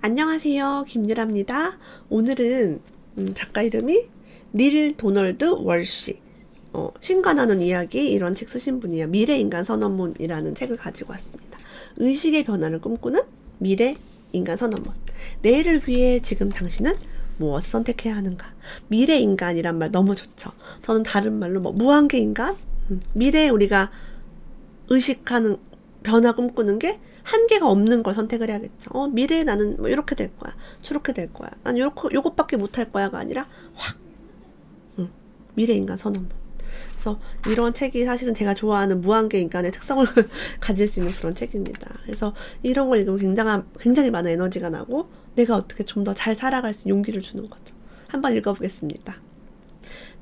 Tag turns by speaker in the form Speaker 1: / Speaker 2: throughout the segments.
Speaker 1: 안녕하세요. 김유라입니다. 오늘은 작가 이름이 닐 도널드 월시, 신관하는 이야기, 이런 책 쓰신 분이에요. 미래인간 선언문이라는 책을 가지고 왔습니다. 의식의 변화를 꿈꾸는 미래인간 선언문. 내일을 위해 지금 당신은 무엇을 선택해야 하는가? 미래인간이란 말 너무 좋죠. 저는 다른 말로 무한계인간? 미래에 우리가 의식하는 변화 꿈꾸는 게 한계가 없는 걸 선택을 해야겠죠. 미래에 나는 뭐 이렇게 될 거야, 저렇게 될 거야, 난 요것밖에 못할 거야가 아니라 확 미래인간 선언문. 그래서 이런 책이 사실은 제가 좋아하는 무한계 인간의 특성을 가질 수 있는 그런 책입니다. 그래서 이런 걸 읽으면 굉장히 많은 에너지가 나고 내가 어떻게 좀 더 잘 살아갈 수 있는 용기를 주는 거죠. 한번 읽어보겠습니다.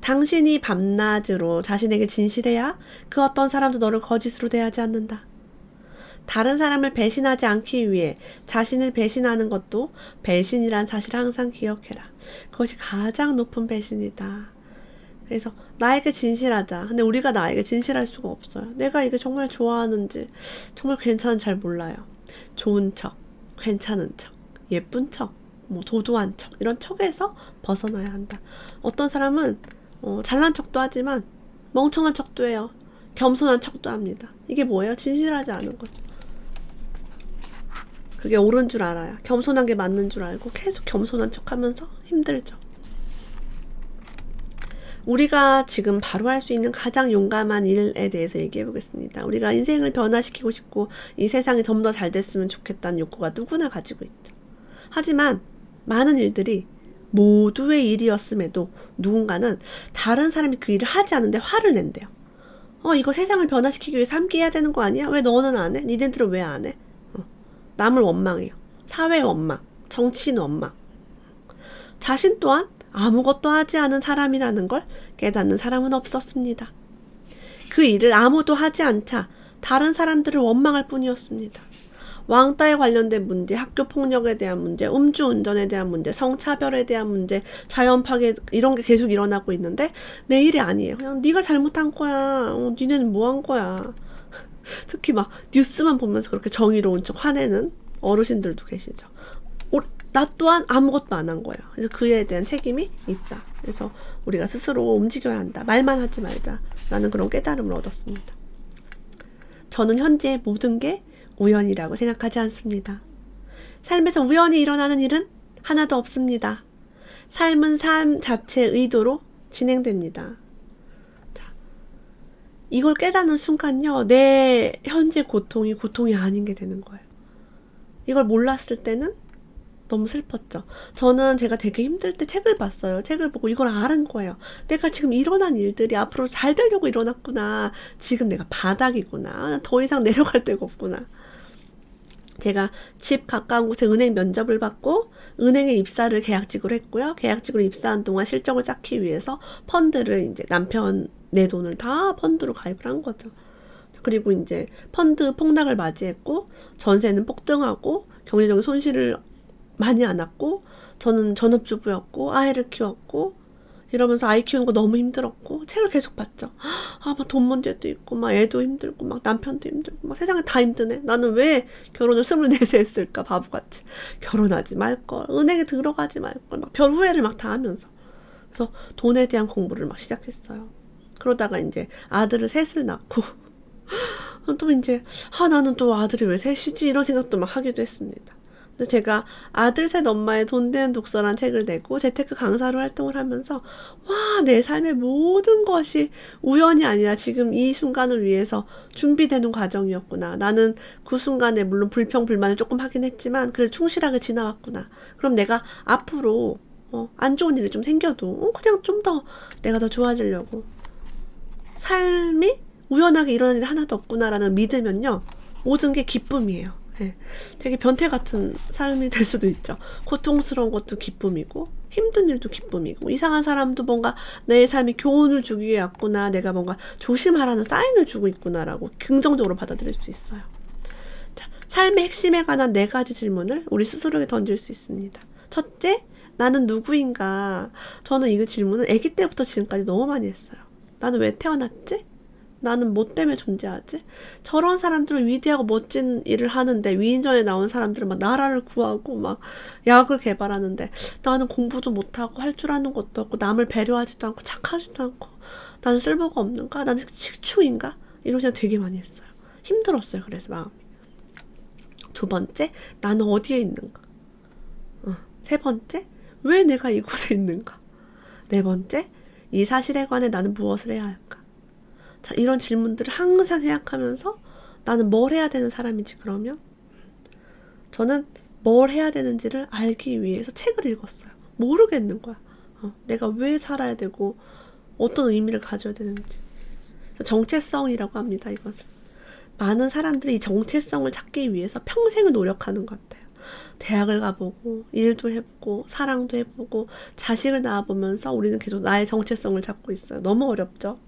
Speaker 1: 당신이 밤낮으로 자신에게 진실해야 그 어떤 사람도 너를 거짓으로 대하지 않는다. 다른 사람을 배신하지 않기 위해 자신을 배신하는 것도 배신이란 사실을 항상 기억해라. 그것이 가장 높은 배신이다. 그래서 나에게 진실하자. 근데 우리가 나에게 진실할 수가 없어요. 내가 이게 정말 좋아하는지, 정말 괜찮은지 잘 몰라요. 좋은 척, 괜찮은 척, 예쁜 척, 도도한 척, 이런 척에서 벗어나야 한다. 어떤 사람은 잘난 척도 하지만 멍청한 척도 해요. 겸손한 척도 합니다. 이게 뭐예요? 진실하지 않은 거죠. 그게 옳은 줄 알아요. 겸손한 게 맞는 줄 알고 계속 겸손한 척 하면서 힘들죠. 우리가 지금 바로 할 수 있는 가장 용감한 일에 대해서 얘기해 보겠습니다. 우리가 인생을 변화시키고 싶고 이 세상이 좀 더 잘 됐으면 좋겠다는 욕구가 누구나 가지고 있죠. 하지만 많은 일들이 모두의 일이었음에도 누군가는 다른 사람이 그 일을 하지 않는데 화를 낸대요. 이거 세상을 변화시키기 위해서 함께 해야 되는 거 아니야? 왜 너는 안 해? 니네들은 왜 안 해? 남을 원망해요. 사회 원망, 정치인 원망. 자신 또한 아무것도 하지 않은 사람이라는 걸 깨닫는 사람은 없었습니다. 그 일을 아무도 하지 않자 다른 사람들을 원망할 뿐이었습니다. 왕따에 관련된 문제, 학교 폭력에 대한 문제, 음주운전에 대한 문제, 성차별에 대한 문제, 자연 파괴, 이런 게 계속 일어나고 있는데 내 일이 아니에요. 그냥 네가 잘못한 거야. 니네는 뭐 한 거야. 특히 막 뉴스만 보면서 그렇게 정의로운 척 화내는 어르신들도 계시죠. 나 또한 아무것도 안 한 거예요. 그래서 그에 대한 책임이 있다. 그래서 우리가 스스로 움직여야 한다. 말만 하지 말자. 라는 그런 깨달음을 얻었습니다. 저는 현재 모든 게 우연이라고 생각하지 않습니다. 삶에서 우연히 일어나는 일은 하나도 없습니다. 삶은 삶 자체의 의도로 진행됩니다. 이걸 깨닫는 순간요, 내 현재 고통이 아닌 게 되는 거예요. 이걸 몰랐을 때는 너무 슬펐죠. 저는 제가 되게 힘들 때 책을 봤어요. 책을 보고 이걸 알은 거예요. 내가 지금 일어난 일들이 앞으로 잘 되려고 일어났구나. 지금 내가 바닥이구나. 더 이상 내려갈 데가 없구나. 제가 집 가까운 곳에 은행 면접을 받고 은행에 입사를 계약직으로 했고요. 계약직으로 입사한 동안 실적을 쌓기 위해서 펀드를 이제 남편 내 돈을 다 펀드로 가입을 한 거죠. 그리고 이제 펀드 폭락을 맞이했고 전세는 폭등하고 경제적인 손실을 많이 안았고 저는 전업주부였고 아이를 키웠고 이러면서 아이 키우는 거 너무 힘들었고 책을 계속 봤죠. 막 돈 문제도 있고 막 애도 힘들고 막 남편도 힘들고 막 세상에 다 힘드네. 나는 왜 결혼을 24세 했을까 바보같이. 결혼하지 말걸, 은행에 들어가지 말걸, 막 별 후회를 막 다 하면서. 그래서 돈에 대한 공부를 막 시작했어요. 그러다가 이제 아들을 셋을 낳고 또 이제 나는 또 아들이 왜 셋이지 이런 생각도 막 하기도 했습니다. 근데 제가 아들 셋 엄마의 돈 되는 독서란 책을 내고 재테크 강사로 활동을 하면서 내 삶의 모든 것이 우연이 아니라 지금 이 순간을 위해서 준비되는 과정이었구나. 나는 그 순간에 물론 불평불만을 조금 하긴 했지만 그래도 충실하게 지나왔구나. 그럼 내가 앞으로 안 좋은 일이 좀 생겨도 그냥 좀 더 내가 더 좋아지려고 삶이 우연하게 일어나는 일이 하나도 없구나라는 믿으면요, 모든 게 기쁨이에요. 네. 되게 변태 같은 삶이 될 수도 있죠. 고통스러운 것도 기쁨이고 힘든 일도 기쁨이고 이상한 사람도 뭔가 내 삶에 교훈을 주기 위해 왔구나, 내가 뭔가 조심하라는 사인을 주고 있구나라고 긍정적으로 받아들일 수 있어요. 자, 삶의 핵심에 관한 4가지 질문을 우리 스스로에게 던질 수 있습니다. 첫째, 나는 누구인가? 저는 이 질문을 아기 때부터 지금까지 너무 많이 했어요. 나는 왜 태어났지? 나는 뭐 때문에 존재하지? 저런 사람들은 위대하고 멋진 일을 하는데 위인전에 나온 사람들은 막 나라를 구하고 막 약을 개발하는데 나는 공부도 못하고 할 줄 아는 것도 없고 남을 배려하지도 않고 착하지도 않고 나는 쓸모가 없는가? 나는 식충인가? 이런 생각 되게 많이 했어요. 힘들었어요. 그래서 마음이. 두 번째, 나는 어디에 있는가? 세 번째, 왜 내가 이곳에 있는가? 네 번째, 이 사실에 관해 나는 무엇을 해야 할까? 자, 이런 질문들을 항상 생각하면서 나는 뭘 해야 되는 사람이지 그러면? 저는 뭘 해야 되는지를 알기 위해서 책을 읽었어요. 모르겠는 거야. 내가 왜 살아야 되고 어떤 의미를 가져야 되는지. 정체성이라고 합니다. 이것을. 많은 사람들이 이 정체성을 찾기 위해서 평생을 노력하는 것 같아요. 대학을 가보고 일도 해보고 사랑도 해보고 자식을 낳아보면서 우리는 계속 나의 정체성을 찾고 있어요. 너무 어렵죠?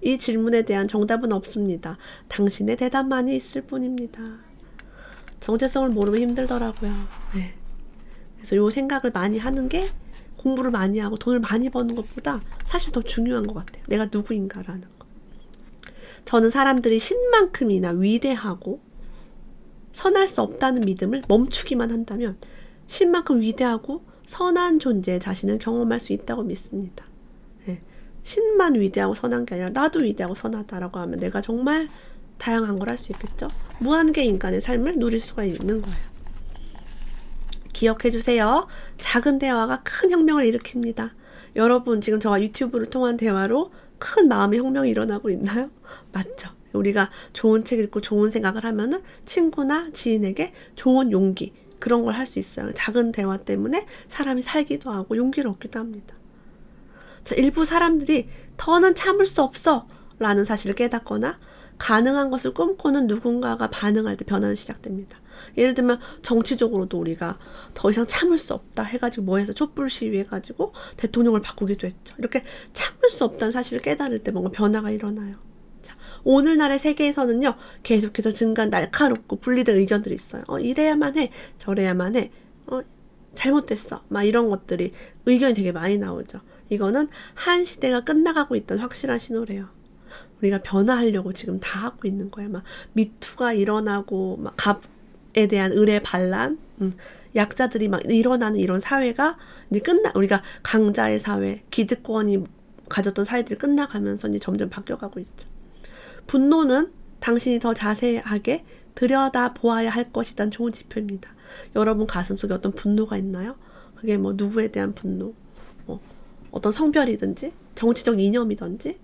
Speaker 1: 이 질문에 대한 정답은 없습니다. 당신의 대답만이 있을 뿐입니다. 정체성을 모르면 힘들더라고요. 네. 그래서 요 생각을 많이 하는 게 공부를 많이 하고 돈을 많이 버는 것보다 사실 더 중요한 것 같아요. 내가 누구인가라는 거. 저는 사람들이 신만큼이나 위대하고 선할 수 없다는 믿음을 멈추기만 한다면 신만큼 위대하고 선한 존재의 자신을 경험할 수 있다고 믿습니다. 네. 신만 위대하고 선한 게 아니라 나도 위대하고 선하다라고 하면 내가 정말 다양한 걸 할 수 있겠죠. 무한계 인간의 삶을 누릴 수가 있는 거예요. 기억해 주세요. 작은 대화가 큰 혁명을 일으킵니다. 여러분 지금 저와 유튜브를 통한 대화로 큰 마음의 혁명이 일어나고 있나요? 맞죠. 우리가 좋은 책 읽고 좋은 생각을 하면은 친구나 지인에게 좋은 용기 그런 걸 할 수 있어요. 작은 대화 때문에 사람이 살기도 하고 용기를 얻기도 합니다. 자, 일부 사람들이 더는 참을 수 없어 라는 사실을 깨닫거나 가능한 것을 꿈꾸는 누군가가 반응할 때 변화는 시작됩니다. 예를 들면 정치적으로도 우리가 더 이상 참을 수 없다 해가지고 뭐 해서 촛불 시위 해가지고 대통령을 바꾸기도 했죠. 이렇게 참을 수 없다는 사실을 깨달을 때 뭔가 변화가 일어나요. 자, 오늘날의 세계에서는요 계속해서 증가한 날카롭고 분리된 의견들이 있어요. 이래야만 해 저래야만 해 잘못됐어 막 이런 것들이 의견이 되게 많이 나오죠. 이거는 한 시대가 끝나가고 있다는 확실한 신호래요. 우리가 변화하려고 지금 다 하고 있는 거예요. 막 미투가 일어나고 막 갑에 대한 의뢰 반란, 약자들이 막 일어나는 이런 사회가 이제 우리가 강자의 사회, 기득권이 가졌던 사회들이 끝나가면서 이제 점점 바뀌어가고 있죠. 분노는 당신이 더 자세하게 들여다 보아야 할 것이란 좋은 지표입니다. 여러분 가슴속에 어떤 분노가 있나요? 그게 뭐 누구에 대한 분노, 뭐 어떤 성별이든지 정치적 이념이든지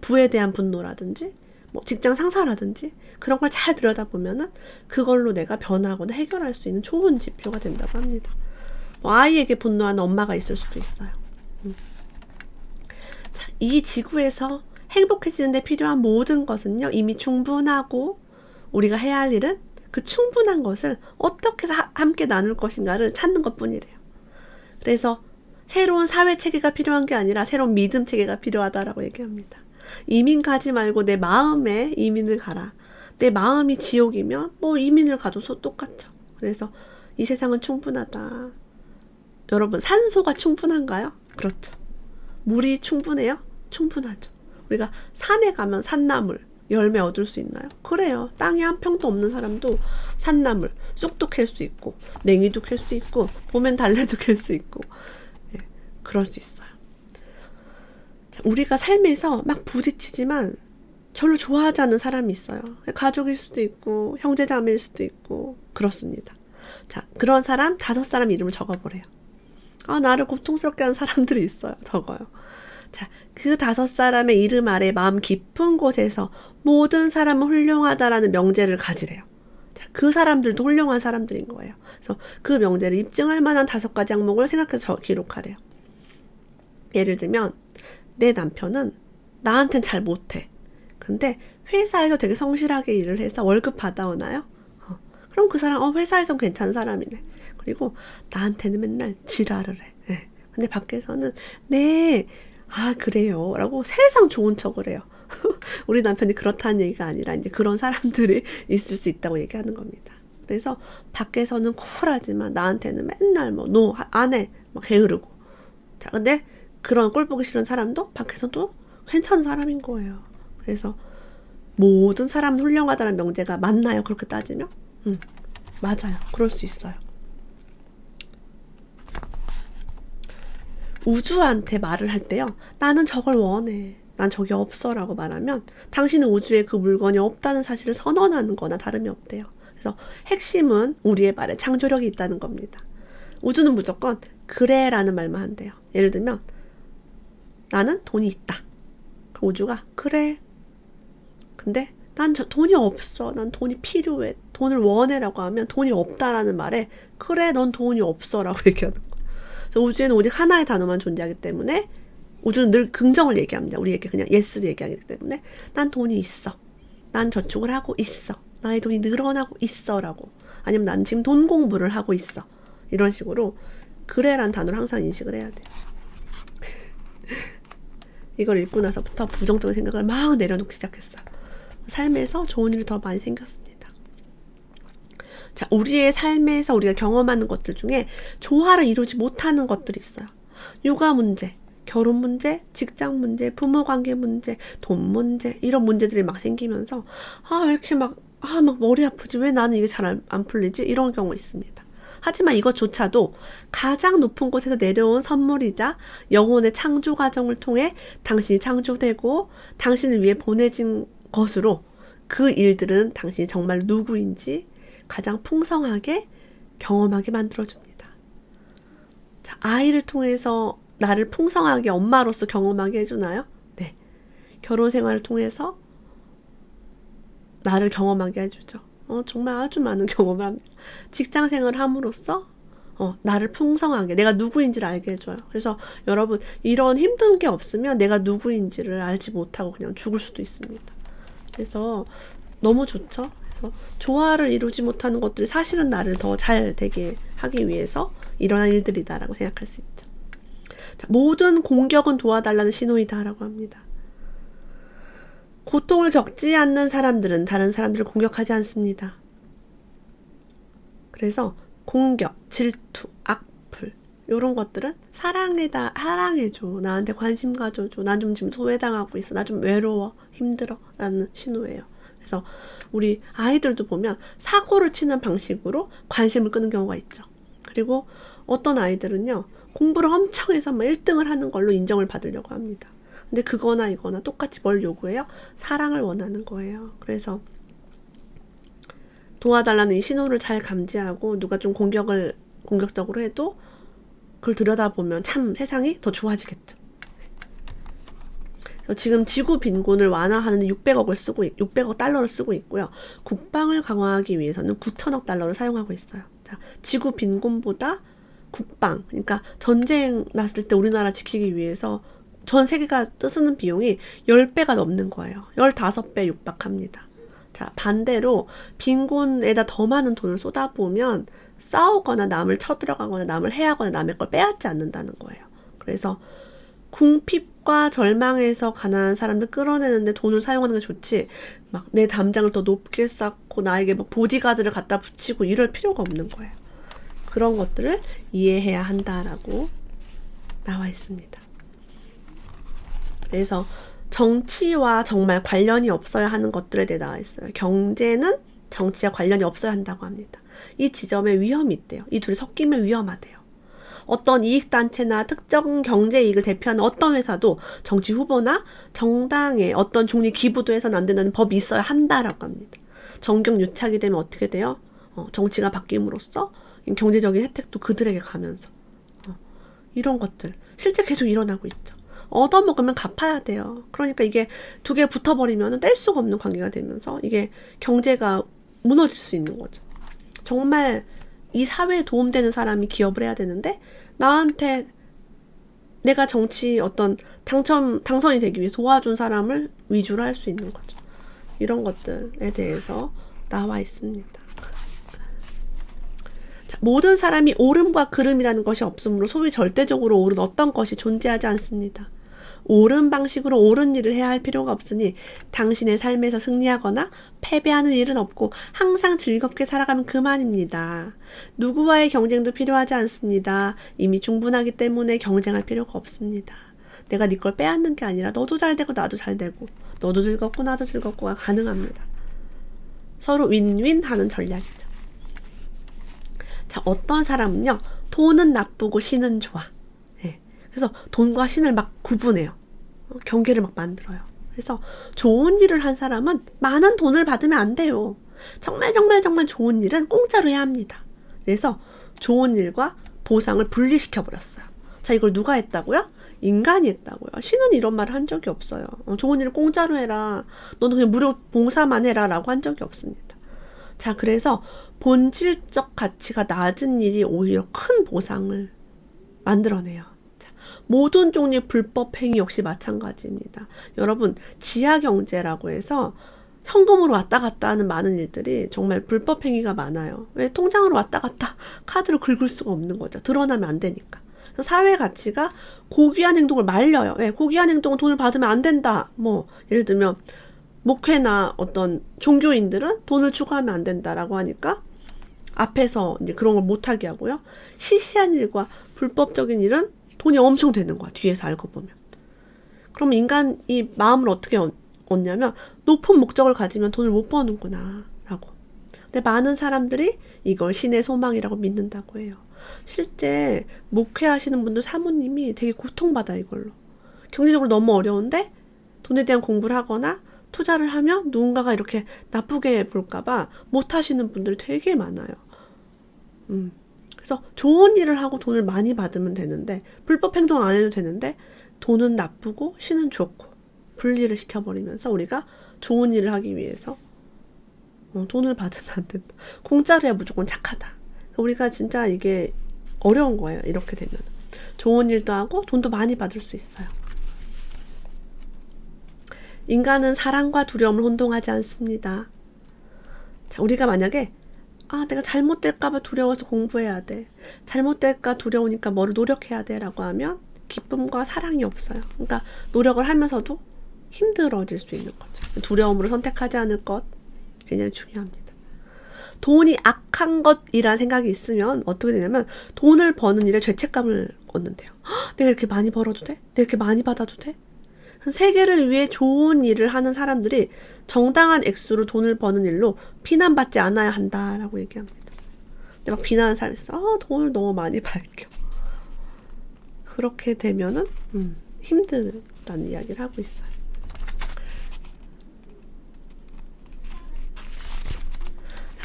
Speaker 1: 부에 대한 분노라든지 뭐 직장 상사라든지 그런 걸 잘 들여다보면은 그걸로 내가 변화하거나 해결할 수 있는 좋은 지표가 된다고 합니다. 뭐 아이에게 분노하는 엄마가 있을 수도 있어요. 자, 이 지구에서 행복해지는 데 필요한 모든 것은요 이미 충분하고 우리가 해야 할 일은 그 충분한 것을 어떻게 함께 나눌 것인가를 찾는 것뿐이래요. 그래서 새로운 사회 체계가 필요한 게 아니라 새로운 믿음 체계가 필요하다라고 얘기합니다. 이민 가지 말고 내 마음에 이민을 가라. 내 마음이 지옥이면 뭐 이민을 가도 똑같죠. 그래서 이 세상은 충분하다. 여러분 산소가 충분한가요? 그렇죠. 물이 충분해요? 충분하죠. 우리가 산에 가면 산나물 열매 얻을 수 있나요? 그래요. 땅에 한 평도 없는 사람도 산나물 쑥도 캘 수 있고 냉이도 캘 수 있고 봄엔 달래도 캘 수 있고 그럴 수 있어요. 우리가 삶에서 막 부딪히지만 별로 좋아하지 않는 사람이 있어요. 가족일 수도 있고 형제자매일 수도 있고 그렇습니다. 자, 그런 사람 5사람 이름을 적어보래요. 나를 고통스럽게 하는 사람들이 있어요. 적어요. 자, 그 5사람의 이름 아래 마음 깊은 곳에서 모든 사람은 훌륭하다라는 명제를 가지래요. 자, 그 사람들도 훌륭한 사람들인 거예요. 그래서 그 명제를 입증할 만한 5가지 항목을 생각해서 기록하래요. 예를 들면 내 남편은 나한텐 잘 못해. 근데 회사에서 되게 성실하게 일을 해서 월급 받아오나요? 그럼 그 사람 회사에선 괜찮은 사람이네. 그리고 나한테는 맨날 지랄을 해. 네. 근데 밖에서는 네, 그래요 라고 세상 좋은 척을 해요. 우리 남편이 그렇다는 얘기가 아니라 이제 그런 사람들이 있을 수 있다고 얘기하는 겁니다. 그래서 밖에서는 쿨하지만 나한테는 맨날 뭐 노 안 해 막 게으르고. 자, 근데 그런 꼴 보기 싫은 사람도 밖에서도 괜찮은 사람인 거예요. 그래서 모든 사람은 훌륭하다는 명제가 맞나요? 그렇게 따지면? 맞아요. 그럴 수 있어요. 우주한테 말을 할 때요. 나는 저걸 원해. 난 저게 없어 라고 말하면 당신은 우주에 그 물건이 없다는 사실을 선언하는 거나 다름이 없대요. 그래서 핵심은 우리의 말에 창조력이 있다는 겁니다. 우주는 무조건 그래 라는 말만 한대요. 예를 들면 나는 돈이 있다. 그 우주가 그래. 근데 난 돈이 없어. 난 돈이 필요해. 돈을 원해 라고 하면 돈이 없다라는 말에 그래 넌 돈이 없어 라고 얘기하는 거예요. 그래서 우주에는 오직 하나의 단어만 존재하기 때문에 우주는 늘 긍정을 얘기합니다. 우리에게 그냥 예스를 얘기하기 때문에 난 돈이 있어. 난 저축을 하고 있어. 나의 돈이 늘어나고 있어 라고. 아니면 난 지금 돈 공부를 하고 있어. 이런 식으로 그래란 단어를 항상 인식을 해야 돼요. 이걸 읽고 나서부터 부정적인 생각을 막 내려놓기 시작했어요. 삶에서 좋은 일이 더 많이 생겼습니다. 자, 우리의 삶에서 우리가 경험하는 것들 중에 조화를 이루지 못하는 것들이 있어요. 육아 문제, 결혼 문제, 직장 문제, 부모 관계 문제, 돈 문제 이런 문제들이 막 생기면서 왜 이렇게 막 머리 아프지? 왜 나는 이게 잘 안 풀리지? 이런 경우 있습니다. 하지만 이것조차도 가장 높은 곳에서 내려온 선물이자 영혼의 창조 과정을 통해 당신이 창조되고 당신을 위해 보내진 것으로 그 일들은 당신이 정말 누구인지 가장 풍성하게 경험하게 만들어줍니다. 자, 아이를 통해서 나를 풍성하게 엄마로서 경험하게 해주나요? 네. 결혼 생활을 통해서 나를 경험하게 해주죠. 정말 아주 많은 경험을 합니다. 직장 생활을 함으로써 나를 풍성하게 내가 누구인지를 알게 해줘요. 그래서 여러분 이런 힘든 게 없으면 내가 누구인지를 알지 못하고 그냥 죽을 수도 있습니다. 그래서 너무 좋죠. 그래서 조화를 이루지 못하는 것들이 사실은 나를 더 잘 되게 하기 위해서 일어난 일들이다라고 생각할 수 있죠. 자, 모든 공격은 도와달라는 신호이다라고 합니다. 고통을 겪지 않는 사람들은 다른 사람들을 공격하지 않습니다. 그래서 공격, 질투, 악플 이런 것들은 사랑해줘. 나한테 관심 가져줘. 난 좀 지금 소외당하고 있어. 나 좀 외로워. 힘들어. 라는 신호예요. 그래서 우리 아이들도 보면 사고를 치는 방식으로 관심을 끄는 경우가 있죠. 그리고 어떤 아이들은요. 공부를 엄청 해서 막 1등을 하는 걸로 인정을 받으려고 합니다. 근데 그거나 이거나 똑같이 뭘 요구해요? 사랑을 원하는 거예요. 그래서 도와달라는 이 신호를 잘 감지하고 누가 좀 공격적으로 해도 그걸 들여다보면 참 세상이 더 좋아지겠죠. 지금 지구 빈곤을 완화하는 데 600억 달러를 쓰고 있고요. 국방을 강화하기 위해서는 9천억 달러를 사용하고 있어요. 자, 지구 빈곤보다 국방, 그러니까 전쟁 났을 때 우리나라 지키기 위해서 전 세계가 쓰는 비용이 10배가 넘는 거예요. 15배 육박합니다. 자, 반대로 빈곤에다 더 많은 돈을 쏟아부으면 싸우거나 남을 쳐들어가거나 남을 해하거나 남의 걸 빼앗지 않는다는 거예요. 그래서 궁핍과 절망에서 가난한 사람들 끌어내는데 돈을 사용하는 게 좋지 막 내 담장을 더 높게 쌓고 나에게 막 보디가드를 갖다 붙이고 이럴 필요가 없는 거예요. 그런 것들을 이해해야 한다라고 나와 있습니다. 그래서 정치와 정말 관련이 없어야 하는 것들에 대해 나와 있어요. 경제는 정치와 관련이 없어야 한다고 합니다. 이 지점에 위험이 있대요. 이 둘이 섞이면 위험하대요. 어떤 이익단체나 특정 경제이익을 대표하는 어떤 회사도 정치 후보나 정당에 어떤 종류 기부도 해서는 안 된다는 법이 있어야 한다라고 합니다. 정경유착이 되면 어떻게 돼요? 정치가 바뀜으로써 경제적인 혜택도 그들에게 가면서 이런 것들 실제 계속 일어나고 있죠. 얻어먹으면 갚아야 돼요. 그러니까 이게 두 개 붙어버리면 뗄 수가 없는 관계가 되면서 이게 경제가 무너질 수 있는 거죠. 정말 이 사회에 도움되는 사람이 기업을 해야 되는데 나한테 내가 정치 어떤 당선이 되기 위해 도와준 사람을 위주로 할 수 있는 거죠. 이런 것들에 대해서 나와 있습니다. 자, 모든 사람이 옳음과 그름이라는 것이 없으므로 소위 절대적으로 옳은 어떤 것이 존재하지 않습니다. 옳은 방식으로 옳은 일을 해야 할 필요가 없으니 당신의 삶에서 승리하거나 패배하는 일은 없고 항상 즐겁게 살아가면 그만입니다. 누구와의 경쟁도 필요하지 않습니다. 이미 충분하기 때문에 경쟁할 필요가 없습니다. 내가 네 걸 빼앗는 게 아니라 너도 잘 되고 나도 잘 되고 너도 즐겁고 나도 즐겁고가 가능합니다. 서로 윈윈 하는 전략이죠. 자, 어떤 사람은요, 돈은 나쁘고 신은 좋아. 네. 그래서 돈과 신을 막 구분해요. 경계를 막 만들어요. 그래서 좋은 일을 한 사람은 많은 돈을 받으면 안 돼요. 정말 좋은 일은 공짜로 해야 합니다. 그래서 좋은 일과 보상을 분리시켜 버렸어요. 자, 이걸 누가 했다고요? 인간이 했다고요. 신은 이런 말을 한 적이 없어요. 좋은 일을 공짜로 해라. 너는 그냥 무료 봉사만 해라 라고 한 적이 없습니다. 자, 그래서 본질적 가치가 낮은 일이 오히려 큰 보상을 만들어내요. 자, 모든 종류의 불법 행위 역시 마찬가지입니다. 여러분, 지하경제라고 해서 현금으로 왔다 갔다 하는 많은 일들이 정말 불법 행위가 많아요. 왜? 통장으로 왔다 갔다 카드로 긁을 수가 없는 거죠. 드러나면 안 되니까. 그래서 사회 가치가 고귀한 행동을 말려요. 왜? 고귀한 행동은 돈을 받으면 안 된다. 뭐 예를 들면 목회나 어떤 종교인들은 돈을 추구하면 안 된다라고 하니까 앞에서 이제 그런 걸 못하게 하고요. 시시한 일과 불법적인 일은 돈이 엄청 되는 거야. 뒤에서 알고 보면. 그럼 인간이 마음을 어떻게 얻냐면 높은 목적을 가지면 돈을 못 버는구나 라고. 근데 많은 사람들이 이걸 신의 소망이라고 믿는다고 해요. 실제 목회하시는 분들 사모님이 되게 고통받아 이걸로. 경제적으로 너무 어려운데 돈에 대한 공부를 하거나 투자를 하면 누군가가 이렇게 나쁘게 볼까봐 못하시는 분들이 되게 많아요. 그래서 좋은 일을 하고 돈을 많이 받으면 되는데 불법 행동 안 해도 되는데 돈은 나쁘고 신은 좋고 분리를 시켜버리면서 우리가 좋은 일을 하기 위해서 돈을 받으면 안 된다. 공짜로 해야 무조건 착하다. 우리가 진짜 이게 어려운 거예요. 이렇게 되면. 좋은 일도 하고 돈도 많이 받을 수 있어요. 인간은 사랑과 두려움을 혼동하지 않습니다. 자, 우리가 만약에 내가 잘못될까봐 두려워서 공부해야 돼. 잘못될까 두려우니까 뭐를 노력해야 돼 라고 하면 기쁨과 사랑이 없어요. 그러니까 노력을 하면서도 힘들어질 수 있는 거죠. 두려움으로 선택하지 않을 것 굉장히 중요합니다. 돈이 악한 것이라는 생각이 있으면 어떻게 되냐면 돈을 버는 일에 죄책감을 얻는데요. 내가 이렇게 많이 벌어도 돼? 내가 이렇게 많이 받아도 돼? 세계를 위해 좋은 일을 하는 사람들이 정당한 액수로 돈을 버는 일로 비난받지 않아야 한다라고 얘기합니다. 근데 막 비난하는 사람이 있어. 돈을 너무 많이 벌겨. 그렇게 되면은 힘들다는 이야기를 하고 있어요.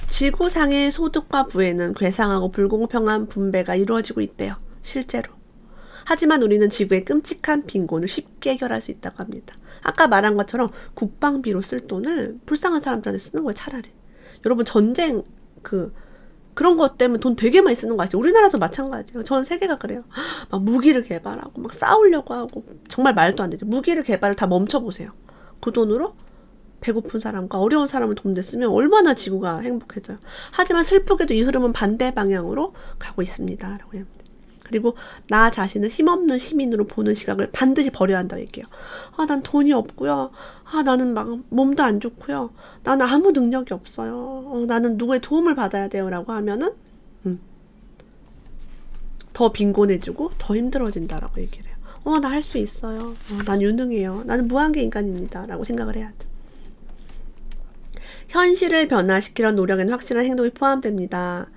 Speaker 1: 지구상의 소득과 부에는 괴상하고 불공평한 분배가 이루어지고 있대요. 실제로. 하지만 우리는 지구의 끔찍한 빈곤을 쉽게 해결할 수 있다고 합니다. 아까 말한 것처럼 국방비로 쓸 돈을 불쌍한 사람들한테 쓰는 거예요. 차라리. 여러분 전쟁 그런 것 때문에 돈 되게 많이 쓰는 거 아시죠? 우리나라도 마찬가지예요. 전 세계가 그래요. 막 무기를 개발하고 막 싸우려고 하고 정말 말도 안 되죠. 무기를 개발을 다 멈춰보세요. 그 돈으로 배고픈 사람과 어려운 사람을 돕는 데 쓰면 얼마나 지구가 행복해져요. 하지만 슬프게도 이 흐름은 반대 방향으로 가고 있습니다. 라고 합니다. 그리고 나 자신을 힘없는 시민으로 보는 시각을 반드시 버려야 한다고 얘기해요. 난 돈이 없고요. 나는 막 몸도 안 좋고요. 나는 아무 능력이 없어요. 나는 누구의 도움을 받아야 돼요. 라고 하면은 더 빈곤해지고 더 힘들어진다라고 얘기를 해요. 나 할 수 있어요. 난 유능해요. 나는 무한계 인간입니다. 라고 생각을 해야죠. 현실을 변화시키려는 노력에는 확실한 행동이 포함됩니다.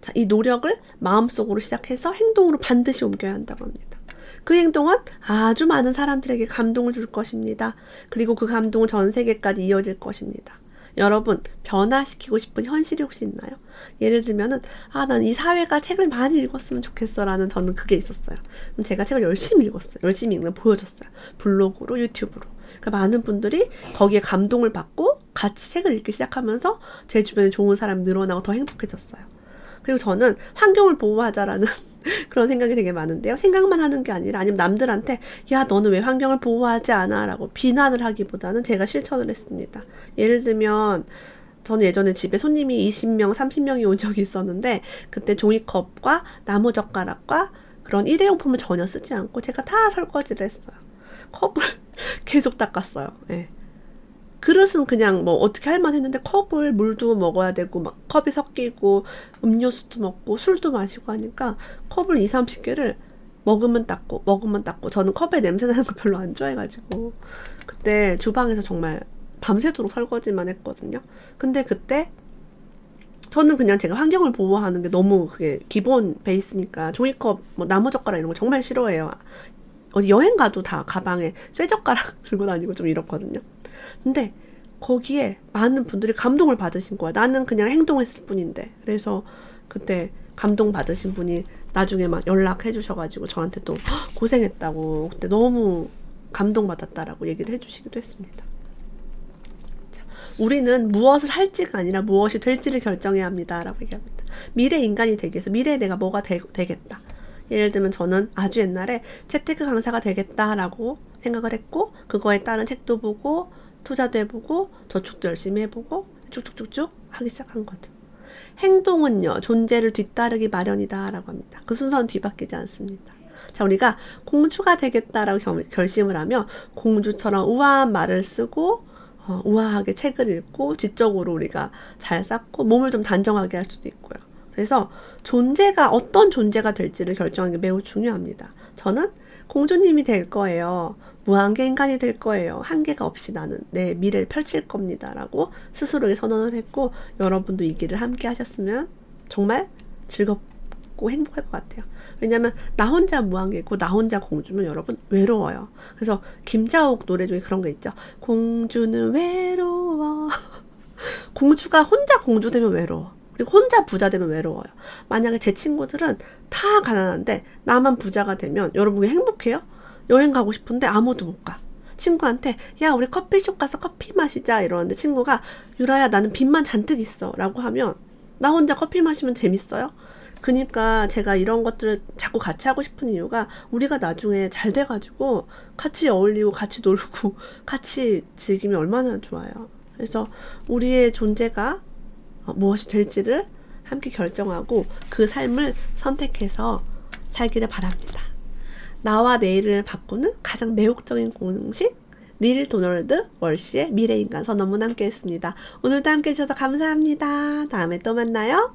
Speaker 1: 자, 이 노력을 마음속으로 시작해서 행동으로 반드시 옮겨야 한다고 합니다. 그 행동은 아주 많은 사람들에게 감동을 줄 것입니다. 그리고 그 감동은 전 세계까지 이어질 것입니다. 여러분, 변화시키고 싶은 현실이 혹시 있나요? 예를 들면은, 난 이 사회가 책을 많이 읽었으면 좋겠어 라는 저는 그게 있었어요. 그럼 제가 책을 열심히 읽었어요. 열심히 읽는 걸 보여줬어요. 블로그로, 유튜브로. 그러니까 많은 분들이 거기에 감동을 받고 같이 책을 읽기 시작하면서 제 주변에 좋은 사람이 늘어나고 더 행복해졌어요. 그리고 저는 환경을 보호하자라는 그런 생각이 되게 많은데요. 생각만 하는 게 아니라 아니면 남들한테 야 너는 왜 환경을 보호하지 않아? 라고 비난을 하기보다는 제가 실천을 했습니다. 예를 들면 저는 예전에 집에 손님이 20명, 30명이 온 적이 있었는데 그때 종이컵과 나무젓가락과 그런 일회용품을 전혀 쓰지 않고 제가 다 설거지를 했어요. 컵을 계속 닦았어요. 네. 그릇은 그냥 뭐 어떻게 할 만했는데 컵을 물도 먹어야 되고 막 컵이 섞이고 음료수도 먹고 술도 마시고 하니까 컵을 20, 30개를 먹으면 닦고 저는 컵에 냄새 나는 거 별로 안 좋아해가지고 그때 주방에서 정말 밤새도록 설거지만 했거든요. 근데 그때 저는 그냥 제가 환경을 보호하는 게 너무 그게 기본 베이스니까 종이컵, 뭐 나무젓가락 이런 거 정말 싫어해요. 어디 여행 가도 다 가방에 쇠젓가락 들고 다니고 좀 이렇거든요. 근데 거기에 많은 분들이 감동을 받으신 거야. 나는 그냥 행동했을 뿐인데. 그래서 그때 감동 받으신 분이 나중에 막 연락해 주셔가지고 저한테 또 고생했다고 그때 너무 감동받았다라고 얘기를 해주시기도 했습니다. 자, 우리는 무엇을 할지가 아니라 무엇이 될지를 결정해야 합니다. 라고 얘기합니다. 미래 인간이 되기 위해서 미래에 내가 뭐가 되겠다. 예를 들면 저는 아주 옛날에 재테크 강사가 되겠다라고 생각을 했고 그거에 따른 책도 보고 투자도 해보고 저축도 열심히 해보고 쭉쭉쭉쭉 하기 시작한 거죠. 행동은요 존재를 뒤따르기 마련이다 라고 합니다. 그 순서는 뒤바뀌지 않습니다. 자, 우리가 공주가 되겠다라고 결심을 하면 공주처럼 우아한 말을 쓰고 우아하게 책을 읽고 지적으로 우리가 잘 쌓고 몸을 좀 단정하게 할 수도 있고요. 그래서 존재가 어떤 존재가 될지를 결정하는 게 매우 중요합니다. 저는 공주님이 될 거예요. 무한계 인간이 될 거예요. 한계가 없이 나는 내 미래를 펼칠 겁니다. 라고 스스로에게 선언을 했고 여러분도 이 길을 함께 하셨으면 정말 즐겁고 행복할 것 같아요. 왜냐면 나 혼자 무한계고 나 혼자 공주면 여러분 외로워요. 그래서 김자옥 노래 중에 그런 거 있죠. 공주는 외로워. 공주가 혼자 공주 되면 외로워. 그리고 혼자 부자 되면 외로워요. 만약에 제 친구들은 다 가난한데 나만 부자가 되면 여러분 행복해요? 여행 가고 싶은데 아무도 못 가. 친구한테 야 우리 커피숍 가서 커피 마시자 이러는데 친구가 유라야 나는 빚만 잔뜩 있어 라고 하면 나 혼자 커피 마시면 재밌어요? 그러니까 제가 이런 것들을 자꾸 같이 하고 싶은 이유가 우리가 나중에 잘 돼가지고 같이 어울리고 같이 놀고 같이 즐기면 얼마나 좋아요. 그래서 우리의 존재가 무엇이 될지를 함께 결정하고 그 삶을 선택해서 살기를 바랍니다. 나와 내일을 바꾸는 가장 매혹적인 공식 닐 도널드 월시의 미래인간 선언문 함께 했습니다. 오늘도 함께 해주셔서 감사합니다. 다음에 또 만나요.